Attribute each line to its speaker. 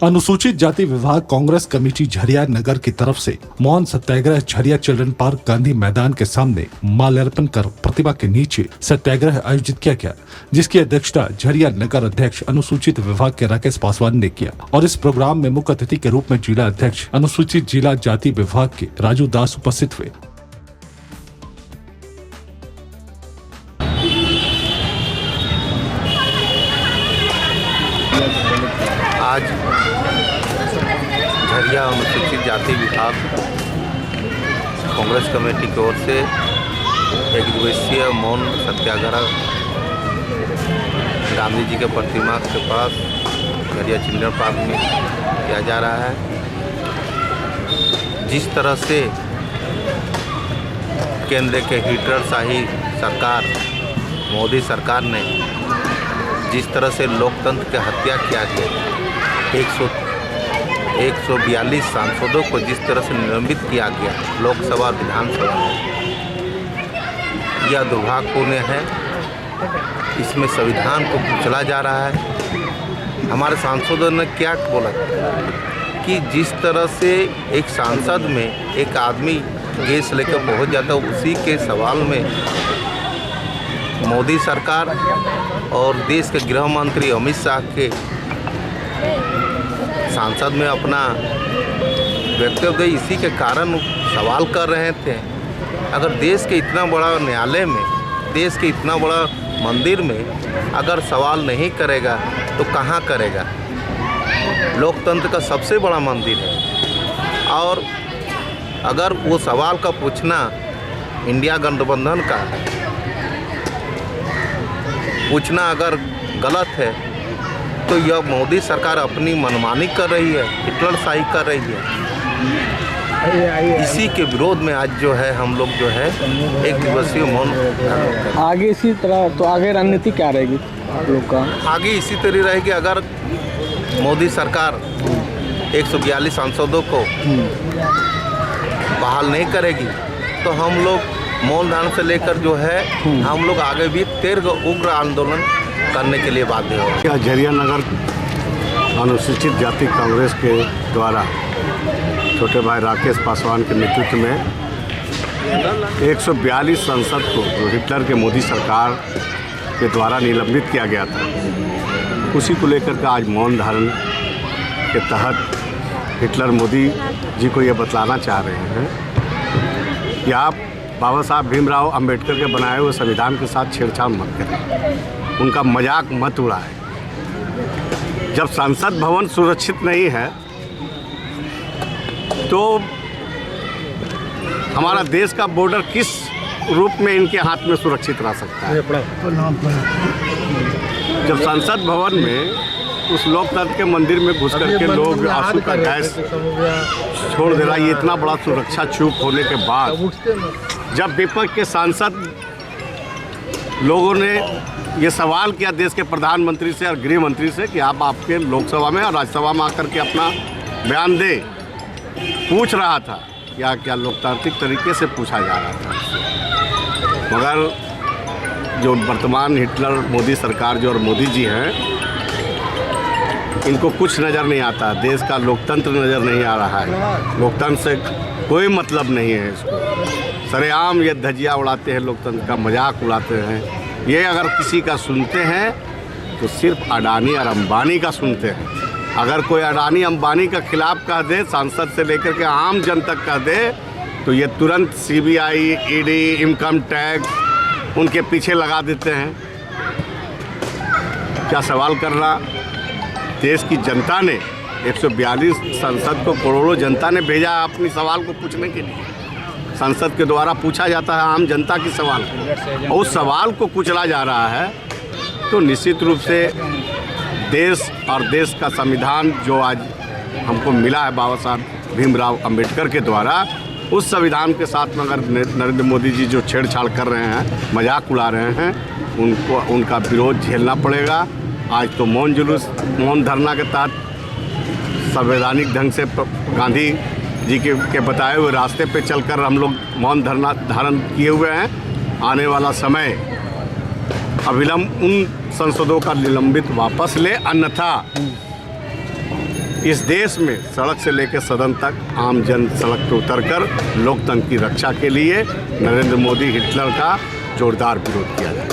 Speaker 1: अनुसूचित जाति विभाग कांग्रेस कमेटी झरिया नगर की तरफ से मौन सत्याग्रह झरिया चिल्ड्रन पार्क गांधी मैदान के सामने माल्यार्पण कर प्रतिमा के नीचे सत्याग्रह आयोजित किया गया, जिसकी अध्यक्षता झरिया नगर अध्यक्ष अनुसूचित विभाग के राकेश पासवान ने किया। और इस प्रोग्राम में मुख्य अतिथि के रूप में जिला अध्यक्ष अनुसूचित जिला जाति विभाग के राजू दास उपस्थित हुए।
Speaker 2: आज झरिया अनुसूचित जाति विभाग कांग्रेस कमेटी की ओर से एक दिवसीय मौन सत्याग्रह गांधी जी के प्रतिमा के पास झरिया चिल्ड्रन पार्क में किया जा रहा है। जिस तरह से केंद्र के हिटलरशाही सरकार मोदी सरकार ने जिस तरह से लोकतंत्र की हत्या किया गया, 142 सांसदों को जिस तरह से निलंबित किया गया लोकसभा और विधानसभा में, यह दुर्भाग्यपूर्ण है। इसमें संविधान को कुचला जा रहा है। हमारे सांसदों ने क्या बोला कि जिस तरह से एक सांसद में एक आदमी गैस लेकर पहुंच जाता है, उसी के सवाल में मोदी सरकार और देश के गृह मंत्री अमित शाह के सांसद में अपना वक्तव्य इसी के कारण सवाल कर रहे थे। अगर देश के इतना बड़ा न्यायालय में, देश के इतना बड़ा मंदिर में अगर सवाल नहीं करेगा तो कहाँ करेगा। लोकतंत्र का सबसे बड़ा मंदिर है और अगर वो सवाल का पूछना इंडिया गठबंधन का पूछना अगर गलत है तो यह मोदी सरकार अपनी मनमानी कर रही है, हिटलरशाही कर रही है। इसी के विरोध में आज जो है हम लोग जो है एक दिवसीय मौन।
Speaker 3: आगे इसी तरह तो आगे रणनीति क्या रहेगी आप लोग का?
Speaker 2: आगे इसी तरह रहेगी। अगर मोदी सरकार 142 सांसदों को बहाल नहीं करेगी तो हम लोग मौन धारण से लेकर जो है हम लोग आगे भी तीव्र उग्र आंदोलन करने के लिए बाध्य हो।
Speaker 4: झरिया नगर अनुसूचित जाति कांग्रेस के द्वारा छोटे भाई राकेश पासवान के नेतृत्व में 142 सांसद को हिटलर के मोदी सरकार के द्वारा निलंबित किया गया था, उसी को लेकर के आज मौन धारण के तहत हिटलर मोदी जी को ये बतलाना चाह रहे हैं कि आप बाबा साहब भीमराव अंबेडकर के बनाए हुए संविधान के साथ छेड़छाड़ मत करें, उनका मजाक मत उड़ाएं। जब संसद भवन सुरक्षित नहीं है तो हमारा देश का बॉर्डर किस रूप में इनके हाथ में सुरक्षित रह सकता है। जब संसद भवन में उस लोकतंत्र के मंदिर में घुस करके लोग आंसू का गैस छोड़ दे रहा है, ये इतना बड़ा सुरक्षा चूक होने के बाद जब विपक्ष के सांसद लोगों ने ये सवाल किया देश के प्रधानमंत्री से और गृह मंत्री से कि आप आपके लोकसभा में और राज्यसभा में आकर के अपना बयान दें, पूछ रहा था या क्या लोकतांत्रिक तरीके से पूछा जा रहा था। मगर जो वर्तमान हिटलर मोदी सरकार जो और मोदी जी हैं, इनको कुछ नज़र नहीं आता, देश का लोकतंत्र नज़र नहीं आ रहा है, लोकतंत्र से कोई मतलब नहीं है इसको। सरेआम ये धजिया उड़ाते हैं, लोकतंत्र का मजाक उड़ाते हैं। ये अगर किसी का सुनते हैं तो सिर्फ अडानी और अंबानी का सुनते हैं। अगर कोई अडानी अंबानी का खिलाफ कह दे, सांसद से लेकर के आम जन तक कह दे, तो ये तुरंत CBI, ED, इनकम टैक्स उनके पीछे लगा देते हैं। क्या सवाल करना, देश की जनता ने 142 संसद को करोड़ों जनता ने भेजा अपनी सवाल को पूछने के लिए। संसद के द्वारा पूछा जाता है आम जनता की सवाल को, और उस सवाल को कुचला जा रहा है तो निश्चित रूप से देश और देश का संविधान जो आज हमको मिला है बाबा साहब भीमराव अंबेडकर के द्वारा, उस संविधान के साथ में अगर नरेंद्र मोदी जी जो छेड़छाड़ कर रहे हैं, मजाक उड़ा रहे हैं, उनको उनका विरोध झेलना पड़ेगा। आज तो मौन जुलूस, मौन धरना के तहत संवैधानिक ढंग से गांधी जी के बताए हुए रास्ते पे चलकर हम लोग मौन धरना धारण किए हुए हैं। आने वाला समय अविलंब उन सांसदों का निलंबित वापस ले, अन्यथा इस देश में सड़क से लेकर सदन तक आम जन सड़क पर उतरकर लोकतंत्र की रक्षा के लिए नरेंद्र मोदी हिटलर का जोरदार विरोध किया जाए।